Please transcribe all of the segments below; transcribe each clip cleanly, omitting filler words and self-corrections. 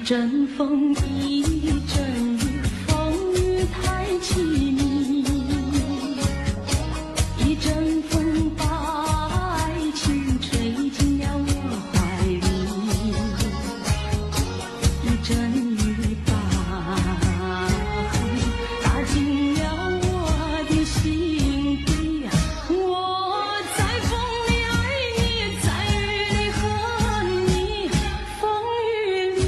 阵风，一阵雨，风雨太凄迷。一阵风把爱情吹进了我怀里，一阵雨把恨打进了我的心底。我在风里爱你，在雨里恨你，风雨里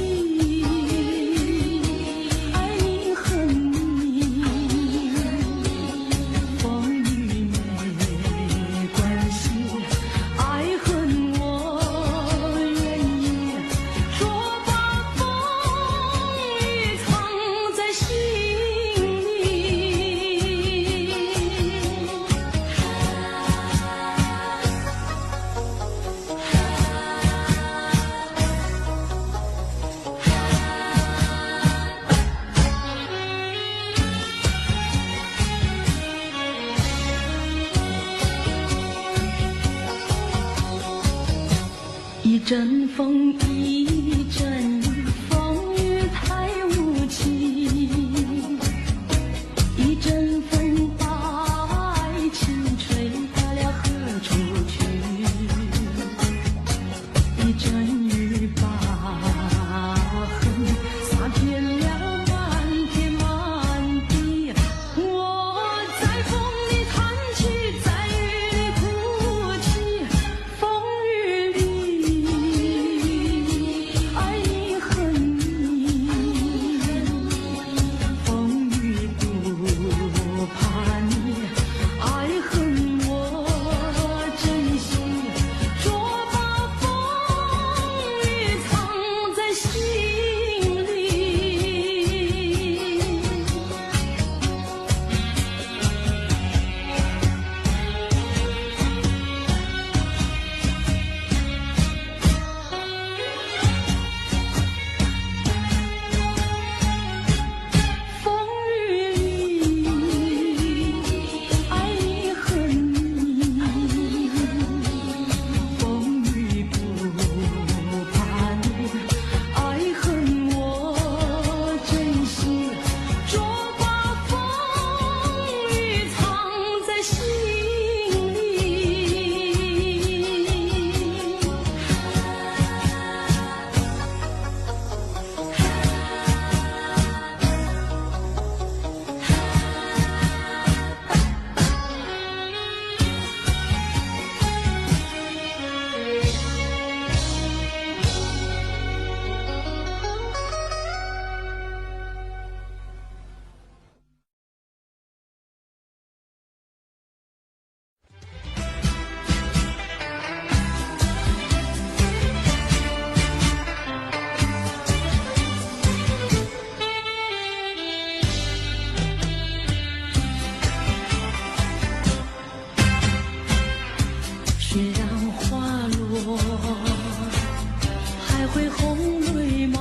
爱你恨你，风雨没关系，爱恨我愿意，说把风雨藏在心里。一阵风，一阵雨，风雨太无情。一阵风把爱情吹到了何处去？一阵雨把恨洒遍了满天满地。我在风里叹气，在雨里哭泣，风雨里爱你恨你，风雨不怕你，爱恨我珍惜，说把风雨藏在心里。风雨里爱你恨你，风雨不怕你，爱恨我珍惜，说把风雨藏在心里。雪让花落，还会红泪满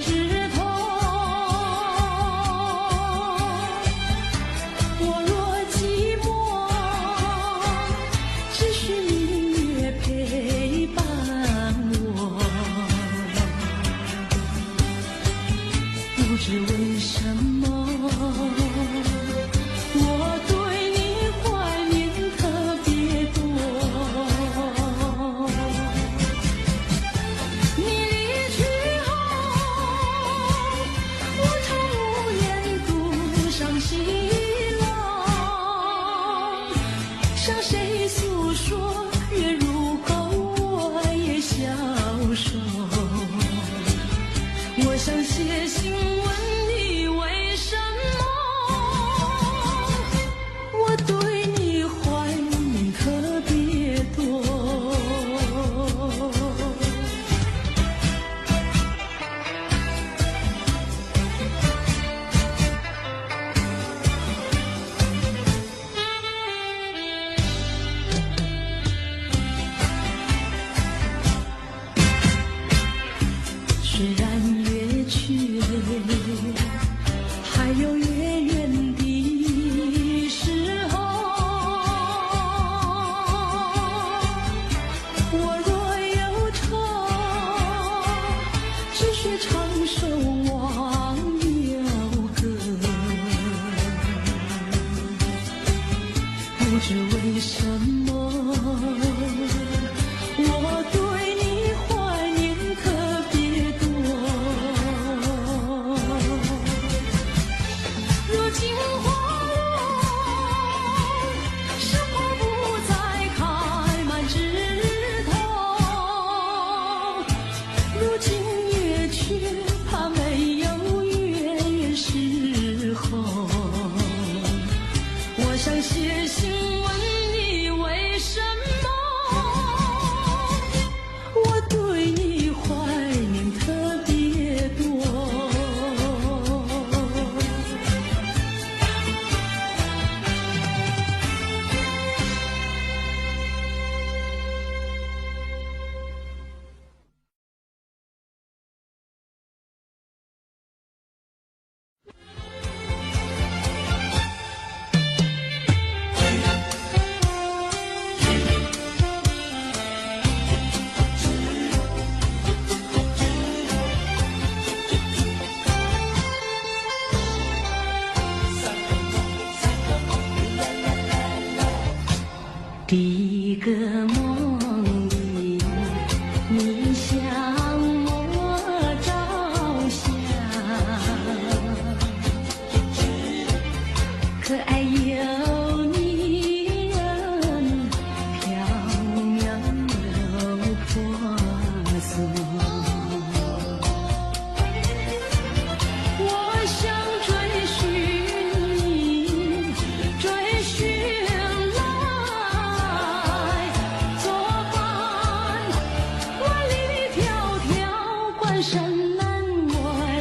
枝头。我若寂寞，只需明月陪伴我。不知为什么，我对你怀念特别多。你离去后，我常无言独上西浪，向谁诉说？月如钩，我也消瘦。我想写信问你为什么，我对你怀念特别多。知为什么，我对你怀念特别多。如今花落，生活不再开满枝头，如今也却怕没有月圆时候。我想写信问你为什么，我对你怀念特别多。第一个梦里，你向我照相，可爱又迷人，飘渺又婆娑。我想追寻你，追寻来作伴，万里迢迢关山难，我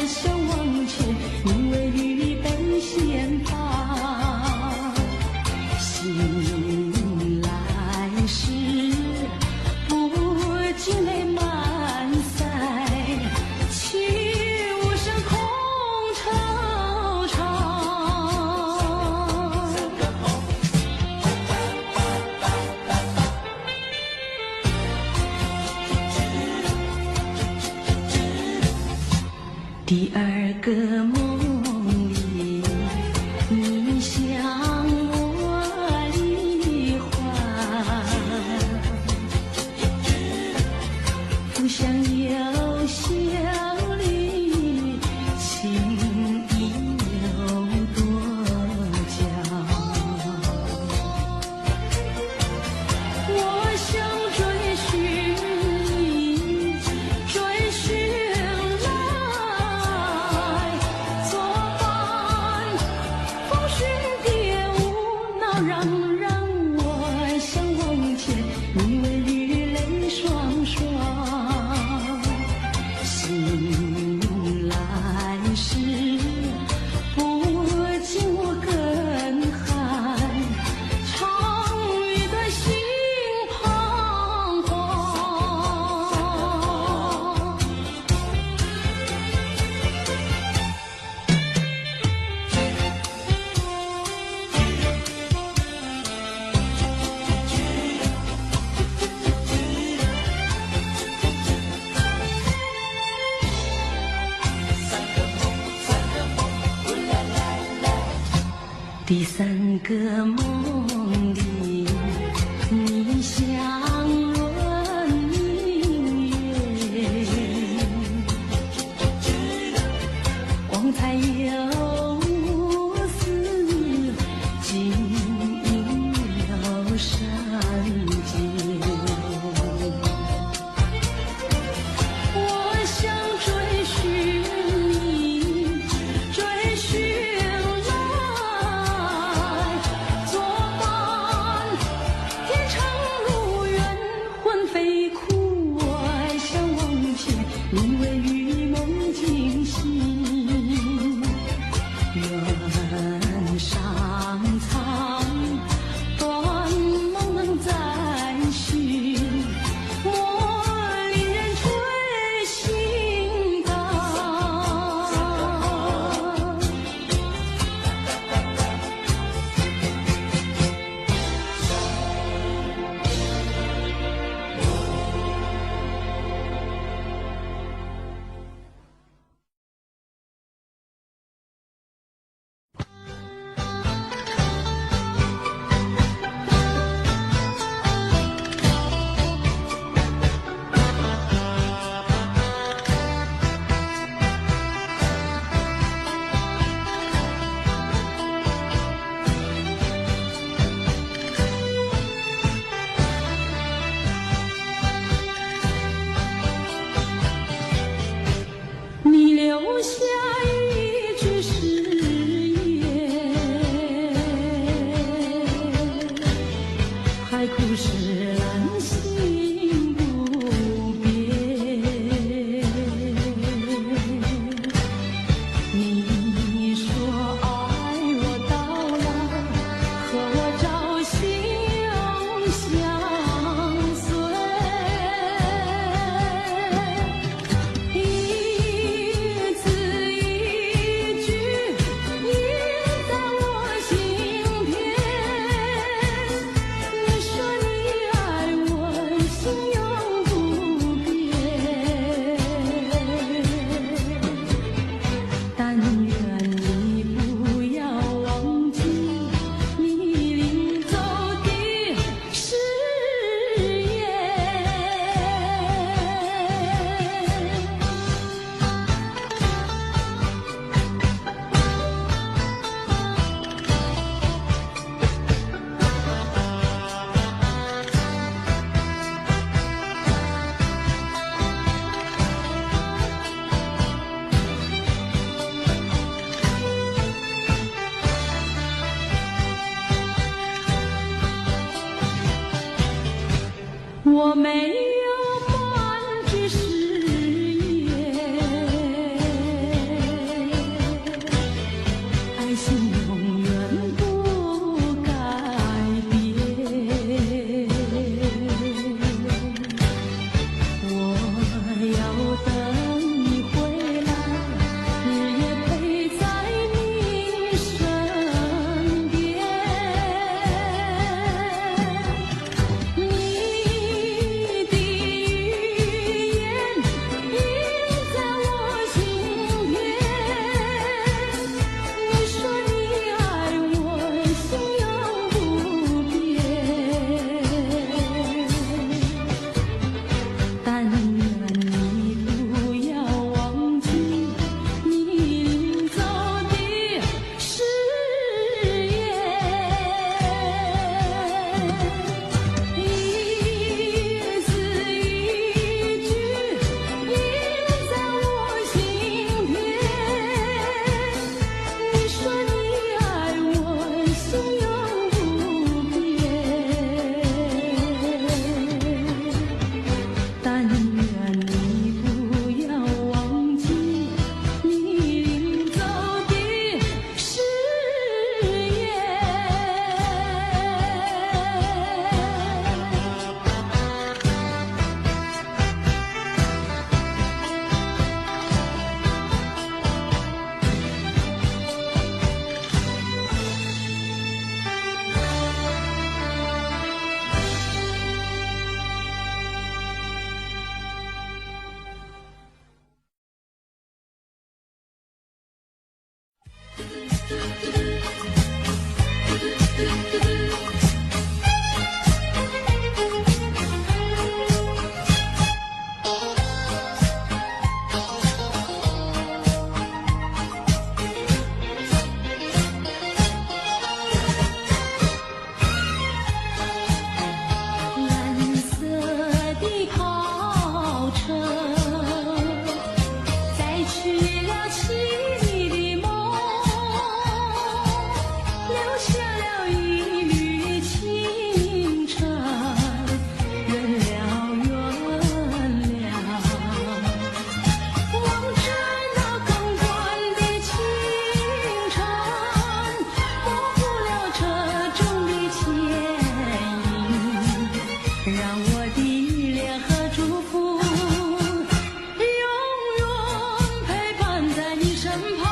想往前，因为预备先发，醒来时不禁泪满腮，泣无声空惆怅。第二个梦里，你向我离欢，不想有笑里，情意有多娇。我想追寻你，追寻来作伴，风雪蝶舞闹嚷嚷，我想往前，因为雨泪双双。醒来时不禁我更寒，长雨的心彷徨。第三个梦里，你像轮明月，光彩又似金银又闪结。我想追寻你，追寻来作伴，我没有满纸誓言，爱情永远不改变。我要等你回来，日夜陪在你身边。你的语言印在我心田，你说你爱我，心永不变。但愿你不要忘记你临走的誓言，一字一句印在我心田。你说你爱我，心永不变。但愿你不要忘记你临走的誓言。蓝色的跑车载去了凄厉的梦，留下了一缕清澈，远了远了，望着那更短的清晨，模糊了车中的牵引。让我的依恋和祝福永远陪伴在你身旁。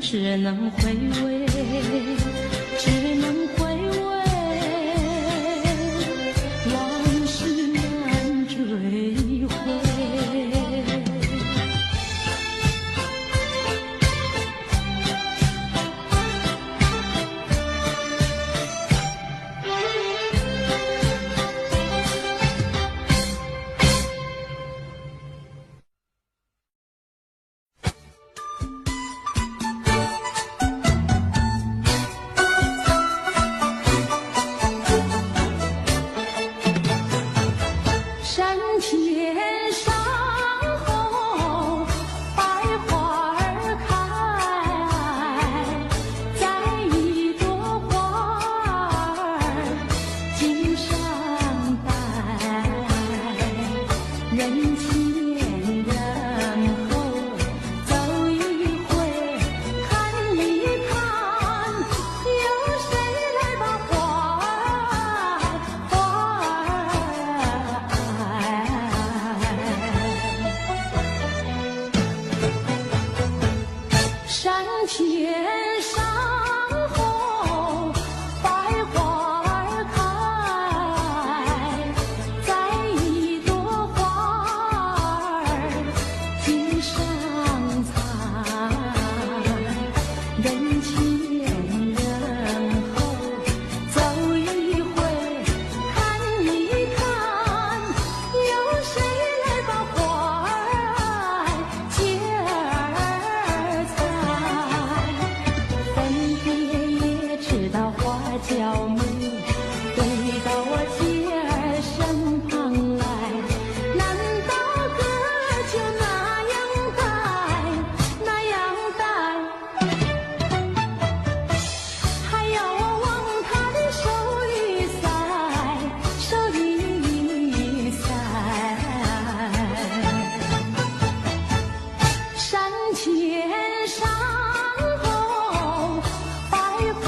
只能回味，只能回味，往事难追回。山前山后百花儿开，在一朵花儿襟上戴，人前人后走一回，看一看，有谁来把花儿山前山后百花儿开，在一朵花儿襟上采，人前人后走一回，看一看，有谁来把花儿接儿采？分别也知道花娇美，飞到我姐儿身旁来，难道哥就那样戴，那样戴？还要我往他的手里塞，手里塞。山前山后百花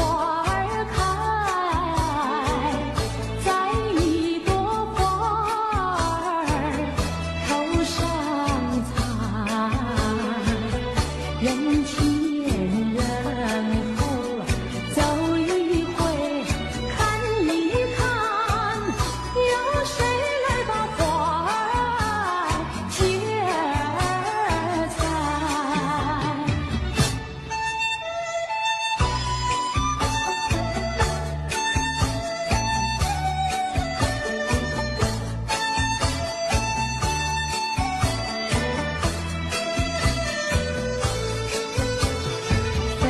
儿开，在一朵花儿头上采，人前人后走一回，看一看，有谁来把花儿接儿采？分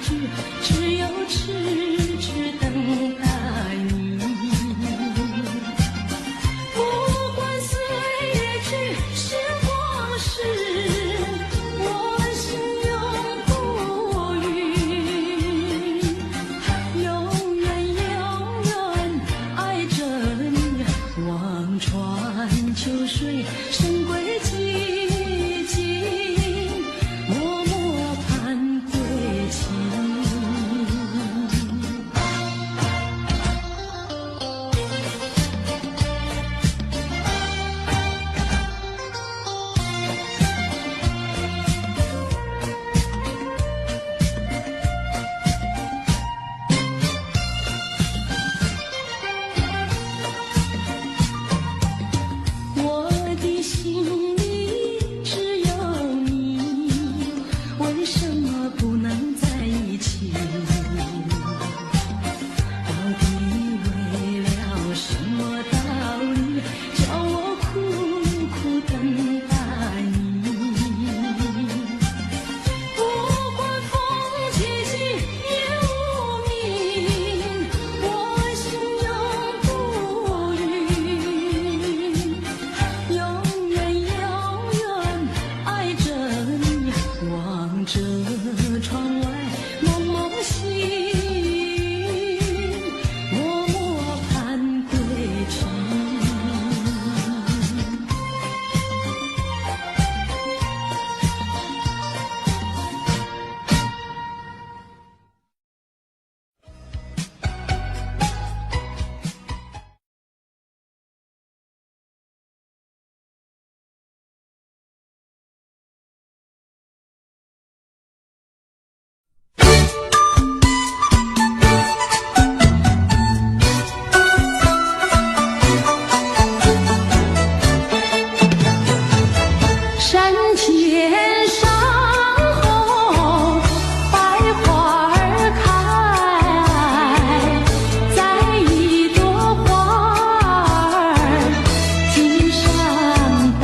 句，只有痴痴等待你。不管岁月去，时光逝，我心永不渝，永远永远爱着你。望穿秋水，深归寂静，默默盼归期。我的心里只有你，为什么不能在一起？到底为了什么道理，叫我苦苦等待你？不管风起起夜无明，我心永不渝，永远永远爱着你。望着窗外蒙蒙星，默默盼归期。山前山后百花儿开，在一朵花儿襟上戴，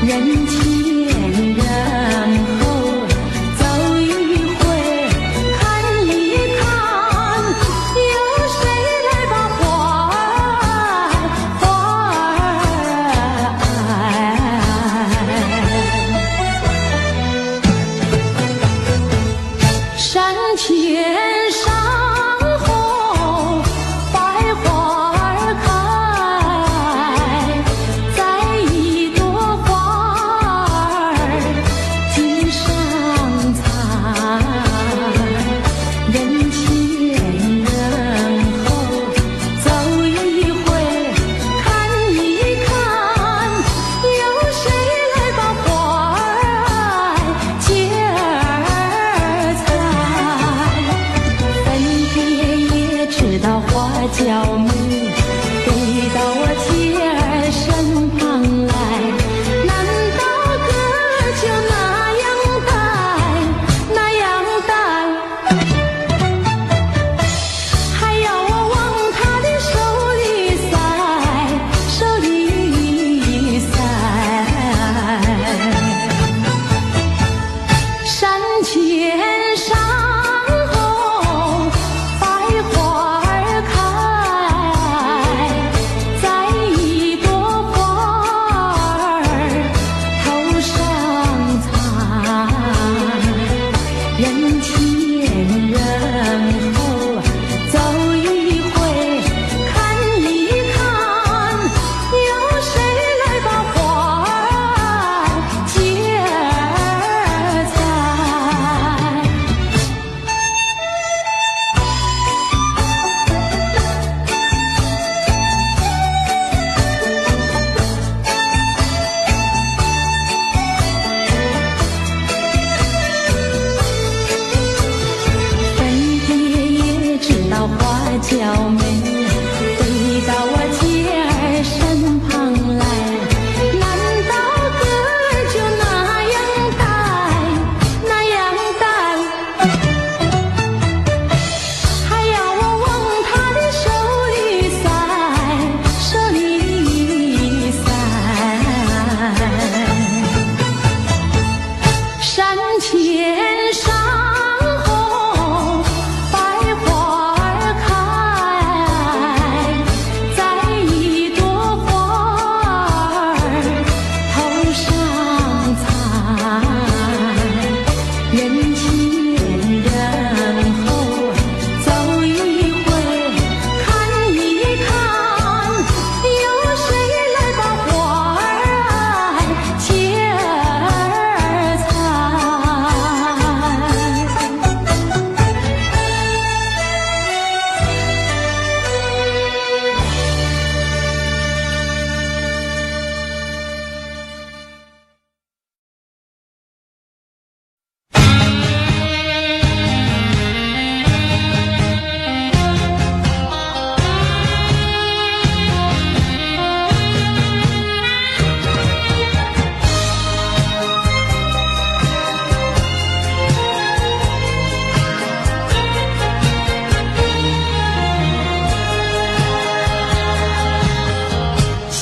人前人后走一回看一看，有谁来把花儿山前山后百花儿开，在一朵花儿襟上采，人前人后走一回看一看，有谁来把花儿接儿采？分别也知道花叫美，飞到我姐儿身旁来，难道歌就那样带，那样带？还要我往她的手里塞，手里塞。山前山后百花儿开，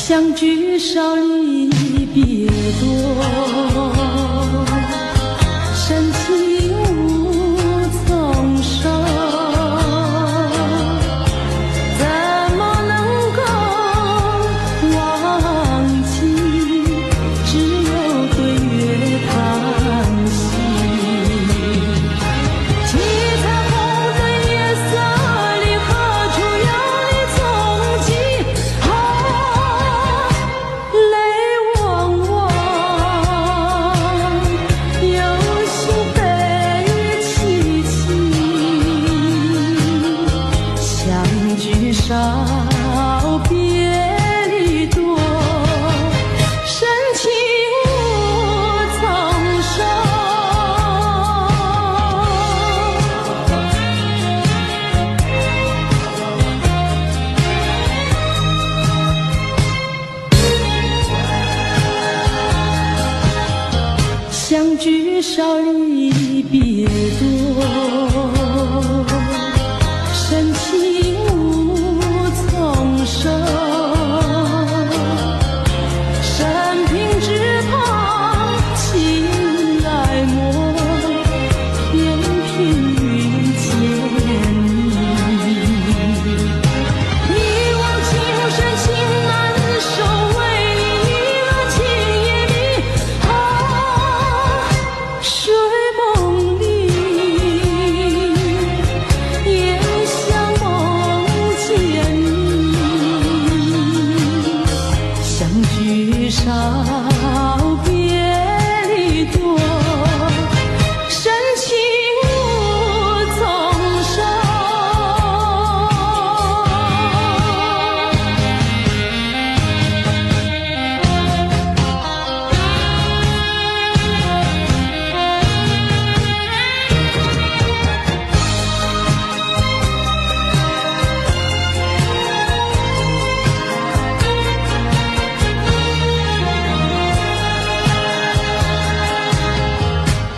相聚少离别多，深情无从收，怎么能够忘记？只有对月叹息。七彩虹的夜色里，何处有你踪迹？泪汪汪，有心悲戚戚，相聚少，别离多，深情无从收。相聚少离别多，深情无从收。生平只盼情来磨，偏偏遇见你。一往情深情难收，为你了情也迷。睡梦里也像梦见你，相聚少，别离多，深情无从收。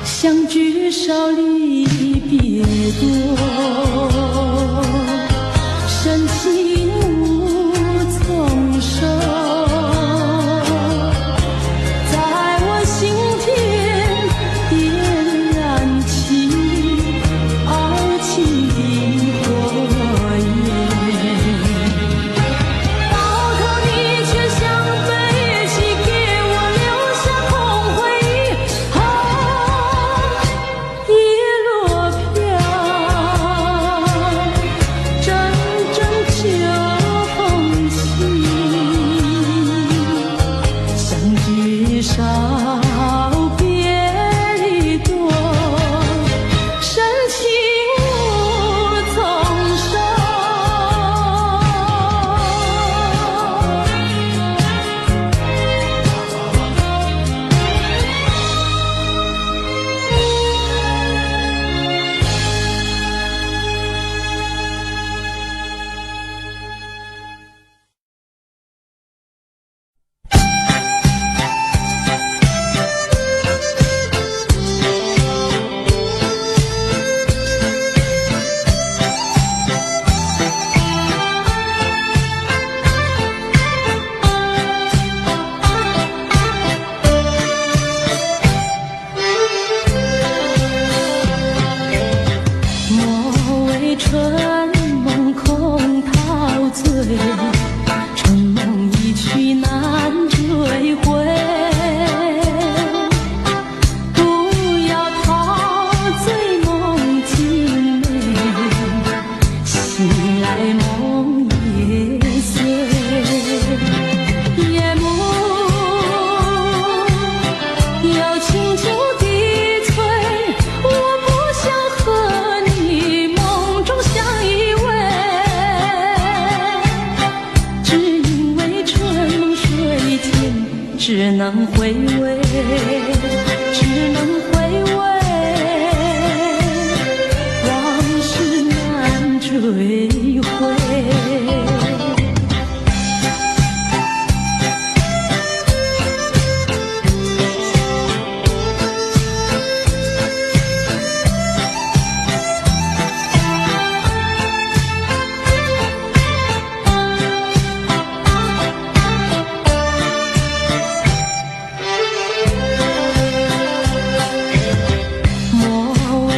相聚少离别多，深情无从收。在我心田点燃起爱情的火焰，到头你却像飞机，给我留下空回忆。叶落飘，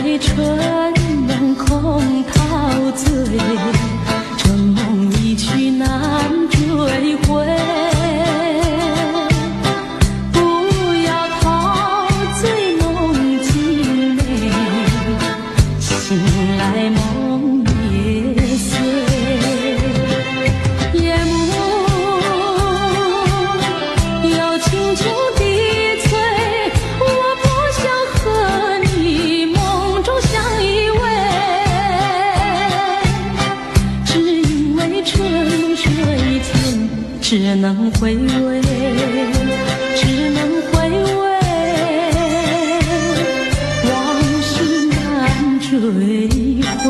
为春梦空陶醉，春梦一去难追回。不要陶醉梦境美，醒来梦也碎。夜幕又轻轻低垂，我不想和你梦中相依偎，只因为春梦水天，只能回味，只能回味，往事难追回。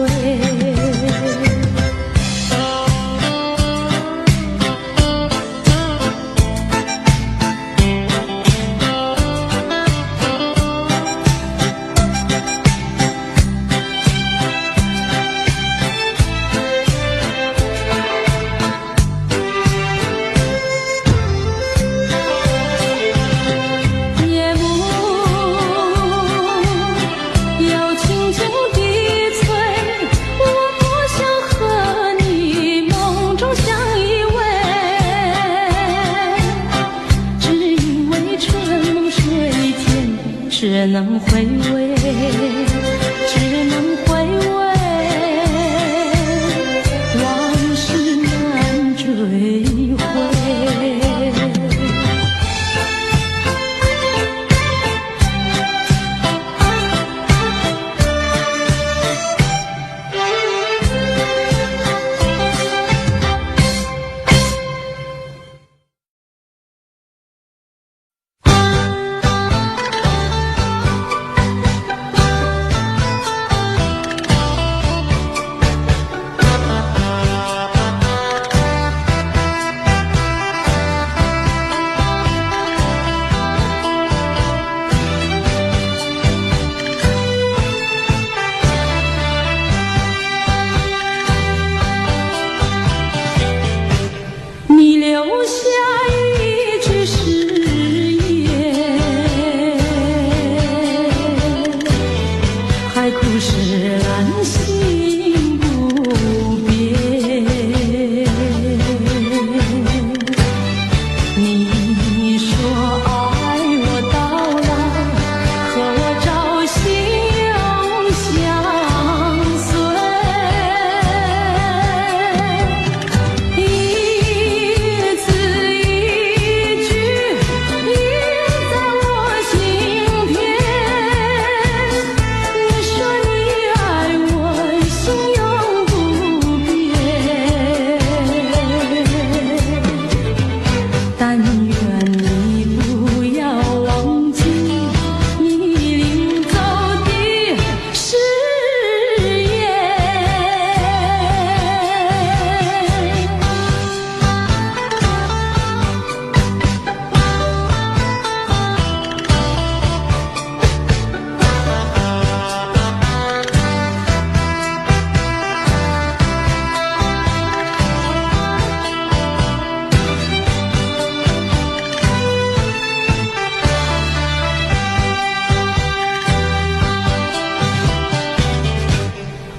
只能回味，只能回味，往事难追回。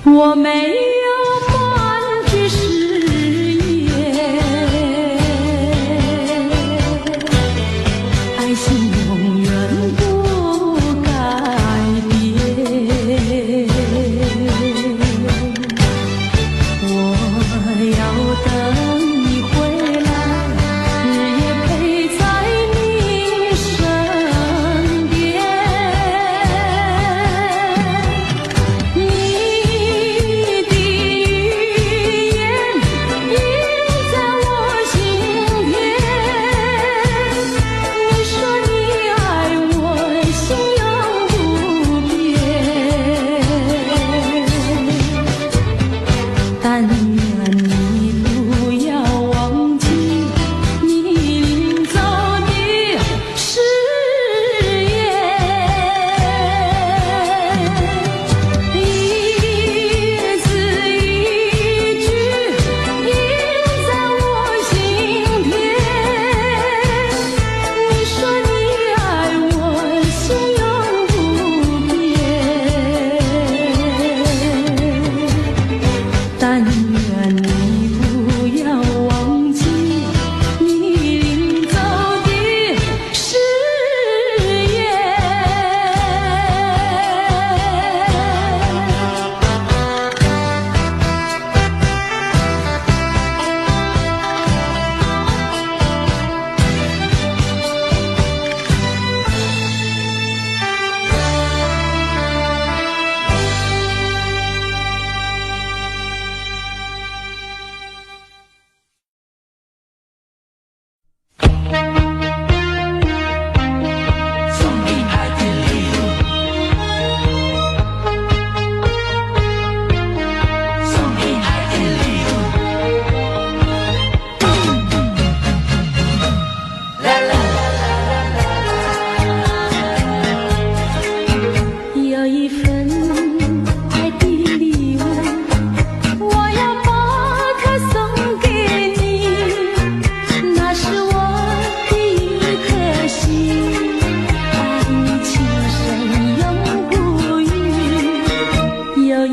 我没有半句誓言，爱情永远不改变。我要等你回来，日夜陪在你身边。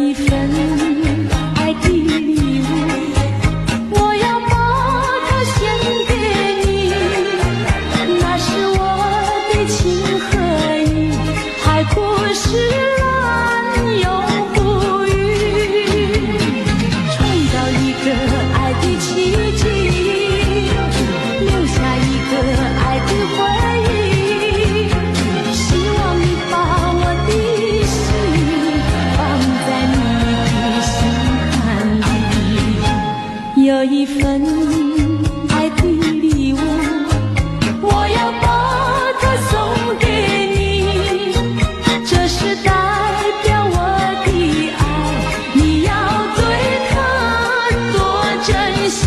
一份爱的礼物，我要把它献给你，那是我的情和意，海枯石烂永不渝，创造一个爱的奇迹，留下一个爱的回忆，希望你把我的心放在你的心坎里，有一份爱的礼物，我要把它送给你，这是代表我的爱，你要对它多珍惜。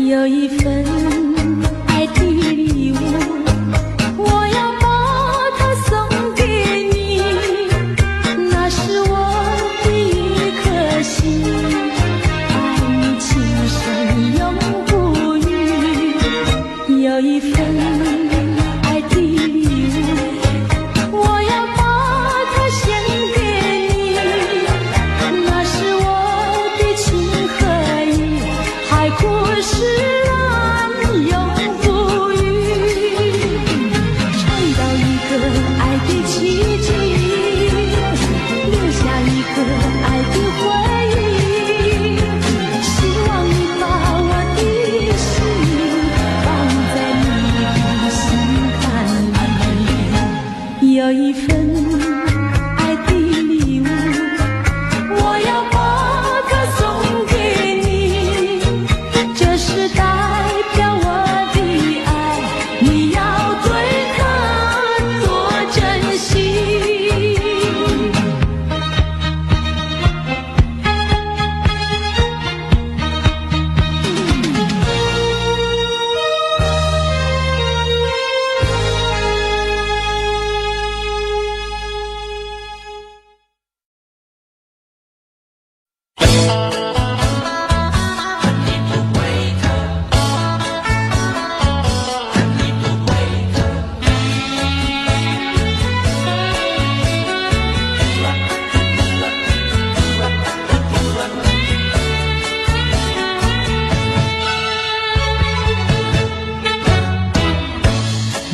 有一份爱的礼物，我要把它送给你，那是我的一颗心，爱你情深永不渝。有一份爱的礼物，我要把它献给你，那是我的情和意，海枯石烂永不渝，创造一个爱的奇迹，留下一个爱的回忆，希望你把我的心放在你的心坎里，有一份爱的礼物，我要把它送给你，这是代表我的爱，你要对它多珍惜。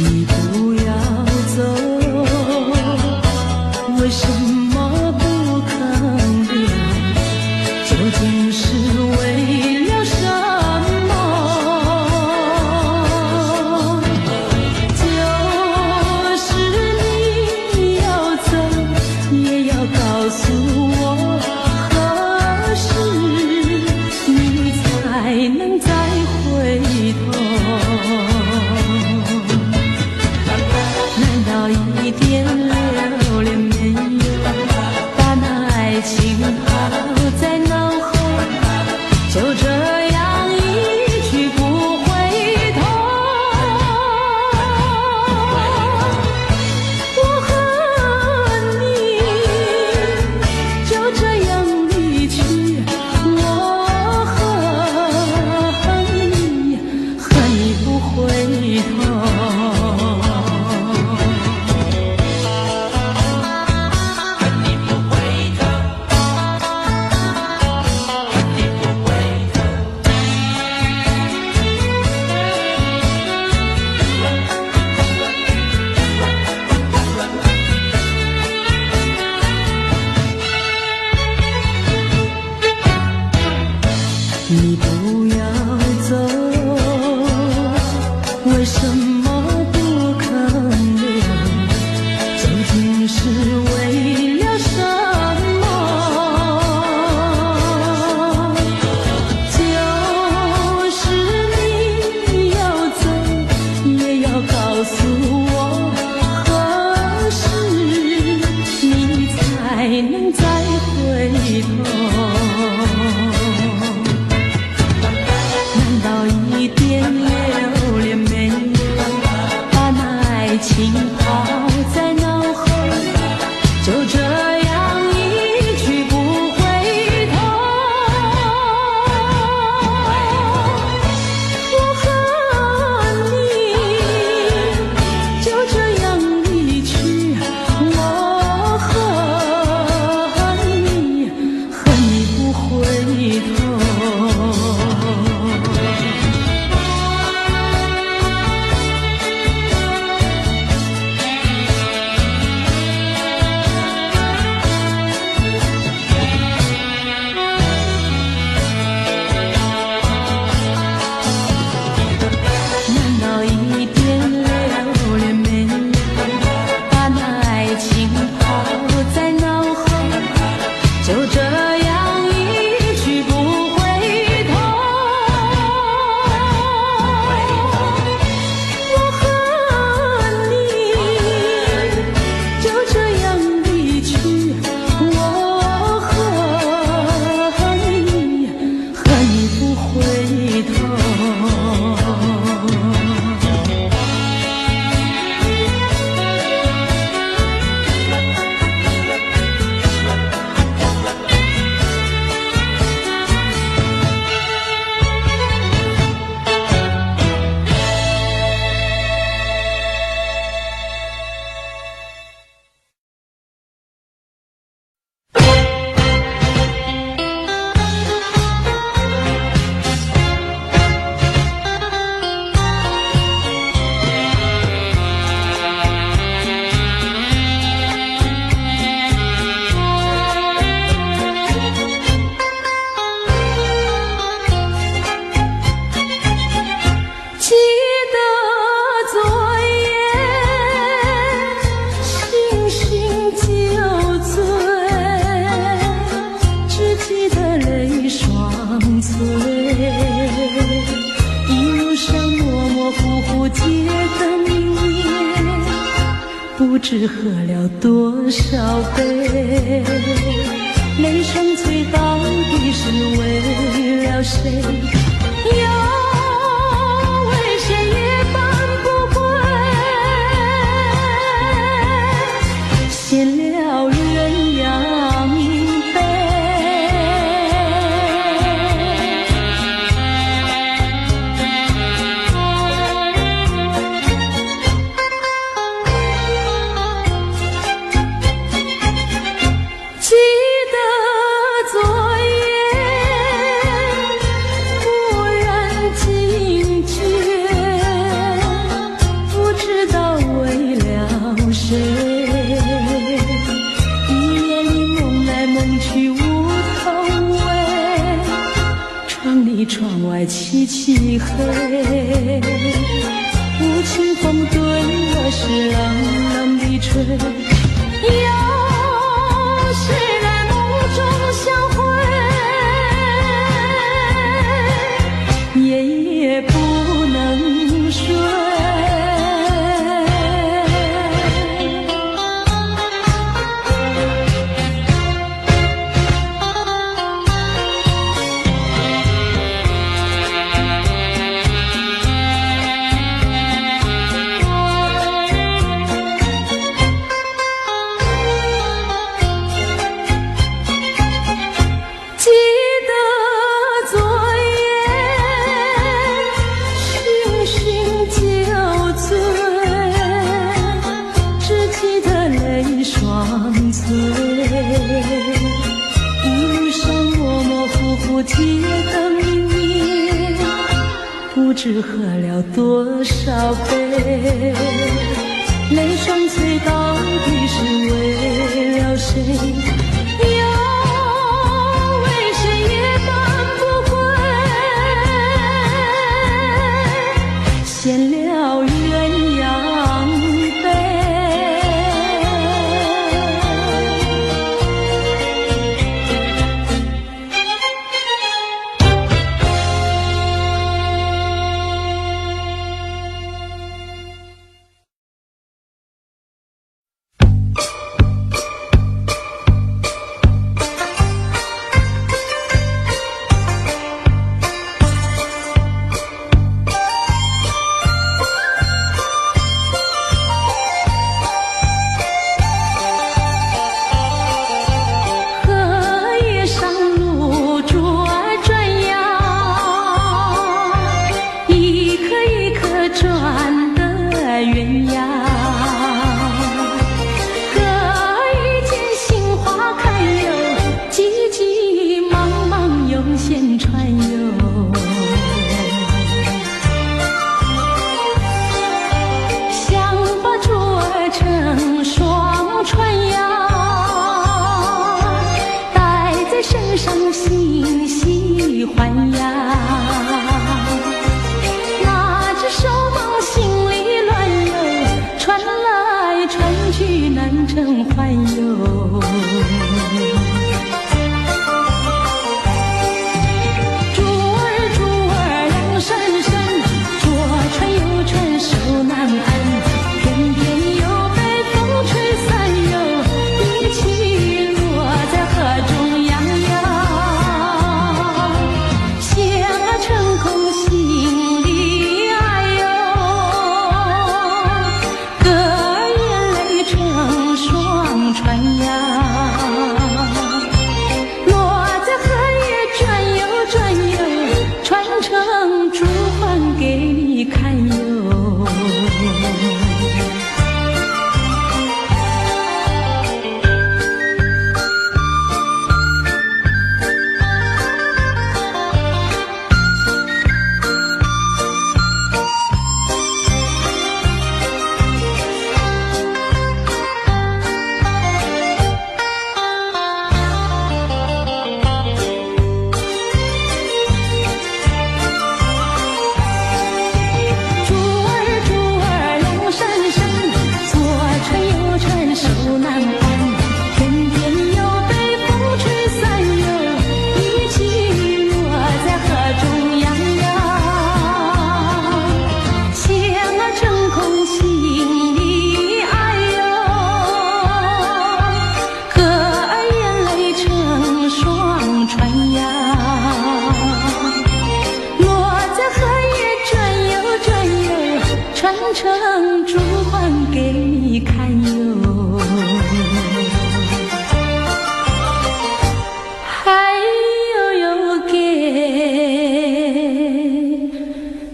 你不要走，为什么不肯留？究竟是为了什么？就是你要走，也要告诉我，何时你才能再回头？难道一点留恋没有，把那爱情抛在脑后，就这样一去不回头？我和你就这样离去，我和你不回头。你不要走，为什么不肯留？究竟是为了什么？就是你要走，也要告诉我，何时你才能再回头？难道一点留恋没有，把那爱情抛在脑后，就不知喝了多少杯，泪双垂到底是为了谁？又为谁也挽不回？闲了鸳鸯杯。记得昨夜忽然惊觉，不知道为了谁，一夜里梦来梦去无头尾，窗里窗外漆漆黑，无情风对我是冷冷的吹，又是在梦中相会，夜夜不能睡。记得昨夜醺醺酒醉，只记得泪双垂，一路上模模糊糊街灯明灭，不知喝了多少杯，泪双垂到底是为了谁？闲了鸳鸯杯。谢成烛光给你看哟，还有给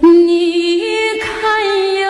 你看哟。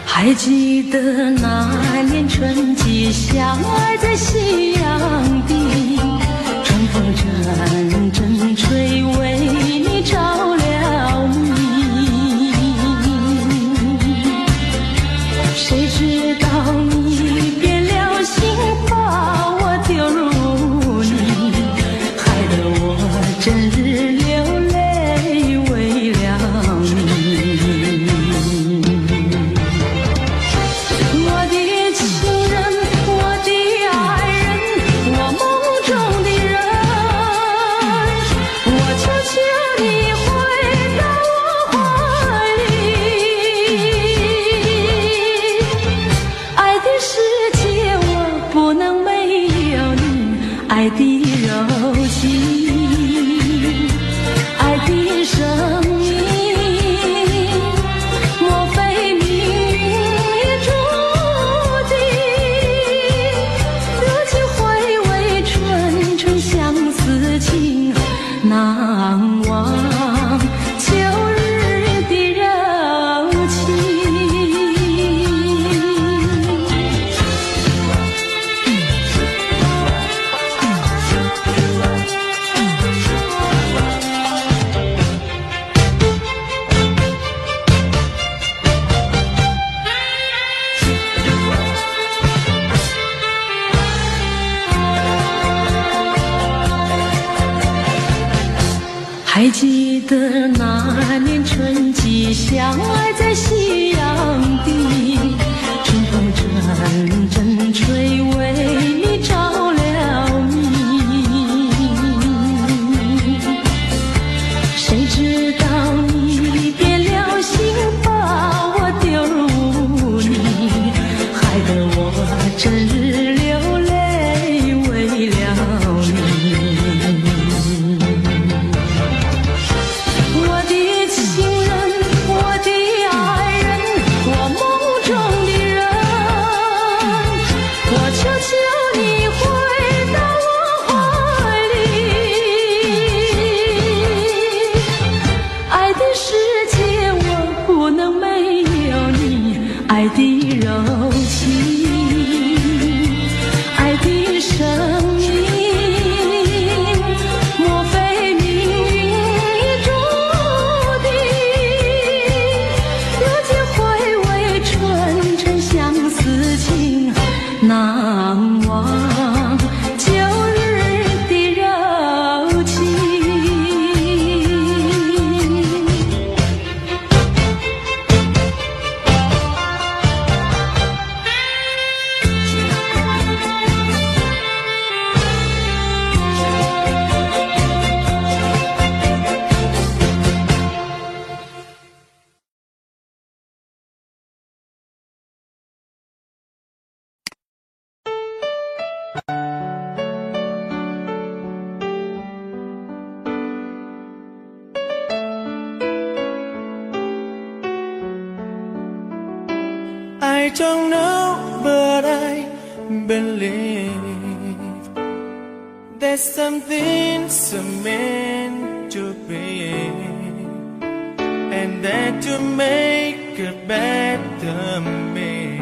还记得那年春季，相爱在夕阳底，春风阵阵吹，为你着了迷。谁知道你变了心，把我丢入泥，害得我真日难忘旧日的柔情。I don't know, but I believe there's something so meant to be, and that to make a better me.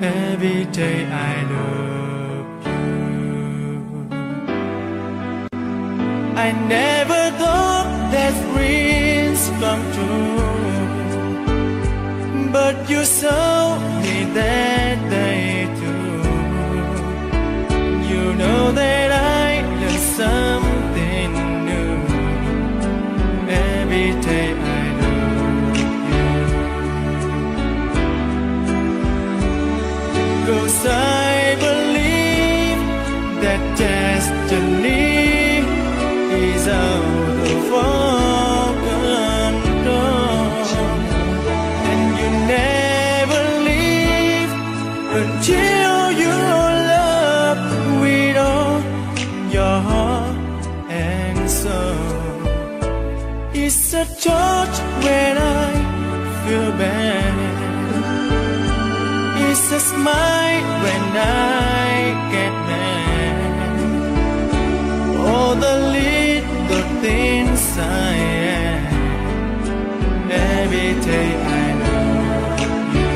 Every day I love you. I never thought that dreams come true, but you saw me that day too. You know that I learned something new. Every day I love you. 'Cause I believe that destiny is out of our control, and you never leave until you love with all your heart and soul. It's a touch when I feel bad, it's a smile when I get mad. All the little things I am. Every day I love you.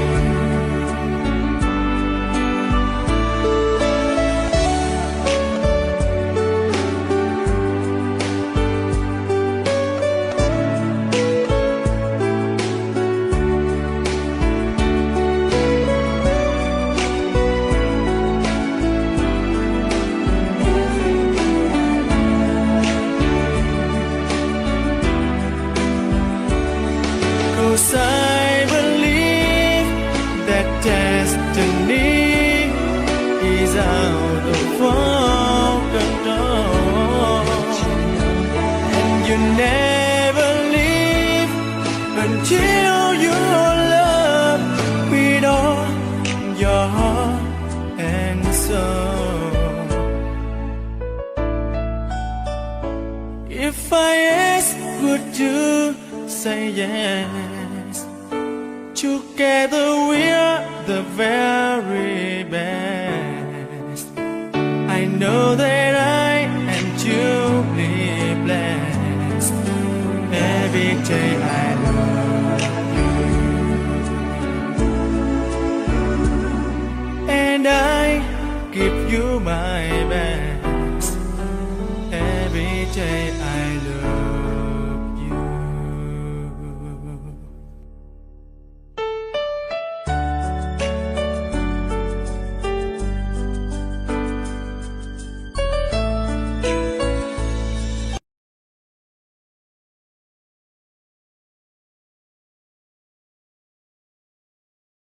Cause I believe that destiny is out of our control, and you never leave until you love with all your heart and soul. If I ask, would you say yes? Together we're the very best. I know that I am truly blessed. Every day I love you, and I give you my best.